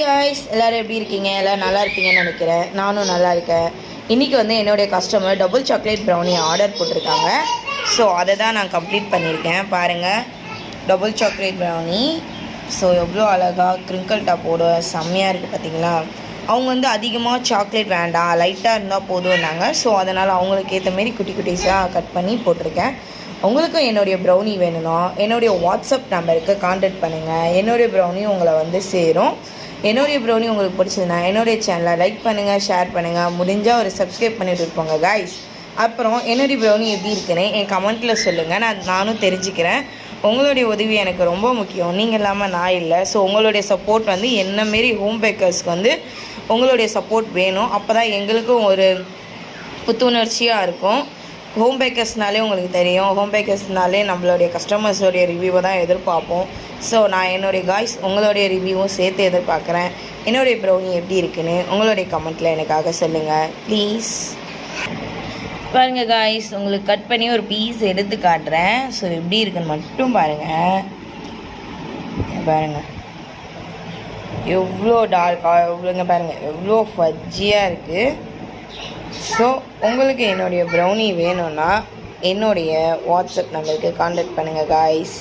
guys, எல்லாரும் எப்படி இருக்கீங்க? எல்லாரும் நல்லா இருப்பீங்கன்னு நினைக்கிறேன். நானும் நல்லா இருக்கேன். இன்றைக்கி வந்து என்னுடைய customer double chocolate brownie order போட்டிருக்காங்க. ஸோ அதை தான் நான் கம்ப்ளீட் பண்ணியிருக்கேன். பாருங்கள், டபுள் சாக்லேட் ப்ரௌனி. ஸோ எவ்வளோ அழகாக க்ரிங்கிள் டாப்போட செம்மையாக இருக்குது பார்த்தீங்களா? அவங்க வந்து அதிகமாக சாக்லேட் வேண்டாம், லைட்டாக இருந்தால் போதும்னாங்க. ஸோ அதனால் அவங்களுக்கு ஏற்ற மாரி குட்டி குட்டிஸாக கட் பண்ணி போட்டிருக்கேன். உங்களுக்கும் என்னுடைய ப்ரௌனி வேணும்னா என்னுடைய வாட்ஸ்அப் நம்பருக்கு கான்டாக்ட் பண்ணுங்கள். என்னுடைய ப்ரௌனி உங்களை வந்து சேரும். என்னுடைய ப்ரௌனி உங்களுக்கு பிடிச்சதுன்னா என்னுடைய சேனலை லைக் பண்ணுங்கள், ஷேர் பண்ணுங்கள், முடிஞ்சால் ஒரு சப்ஸ்கிரைப் பண்ணிட்டு இருப்போங்க காய்ஸ். அப்புறம் என்னுடைய ப்ரௌனி எப்படி இருக்குன்னு என் கமெண்ட்டில் சொல்லுங்கள். நானும் தெரிஞ்சுக்கிறேன். உங்களுடைய உதவி எனக்கு ரொம்ப முக்கியம். நீங்கள் இல்லாமல் நான் இல்லை. ஸோ உங்களுடைய சப்போர்ட் வந்து என்ன மாரி ஹோம் பேக்கர்ஸ்க்கு வந்து உங்களுடைய சப்போர்ட் வேணும். அப்போ தான் எங்களுக்கும் ஒரு புத்துணர்ச்சியாக இருக்கும். ஹோம் பேக்கர்ஸ்னாலே உங்களுக்கு தெரியும், ஹோம் பேக்கர்ஸ்னாலே நம்மளுடைய கஸ்டமர்ஸோடைய ரிவ்யூவை தான் எதிர்பார்ப்போம். ஸோ நான் என்னுடைய காய்ஸ் உங்களுடைய ரிவ்யூவும் சேர்த்து எதிர்பார்க்குறேன். என்னுடைய ப்ரௌனி எப்படி இருக்குன்னு உங்களுடைய கமெண்ட்டில் எனக்காக சொல்லுங்கள் ப்ளீஸ். பாருங்கள் காய்ஸ், உங்களுக்கு கட் பண்ணி ஒரு பீஸ் எடுத்து காட்டுறேன். ஸோ எப்படி இருக்குன்னு மட்டும் பாருங்கள். எவ்வளோ டார்க்காக எவ்வளோங்க பாருங்கள், எவ்வளோ ஃபஜ்ஜியாக இருக்குது. ஸோ உங்களுக்கு என்னுடைய ப்ரௌனி வேணும்னா என்னுடைய வாட்ஸ்அப் நம்பருக்கு கான்டாக்ட் பண்ணுங்கள் காய்ஸ்.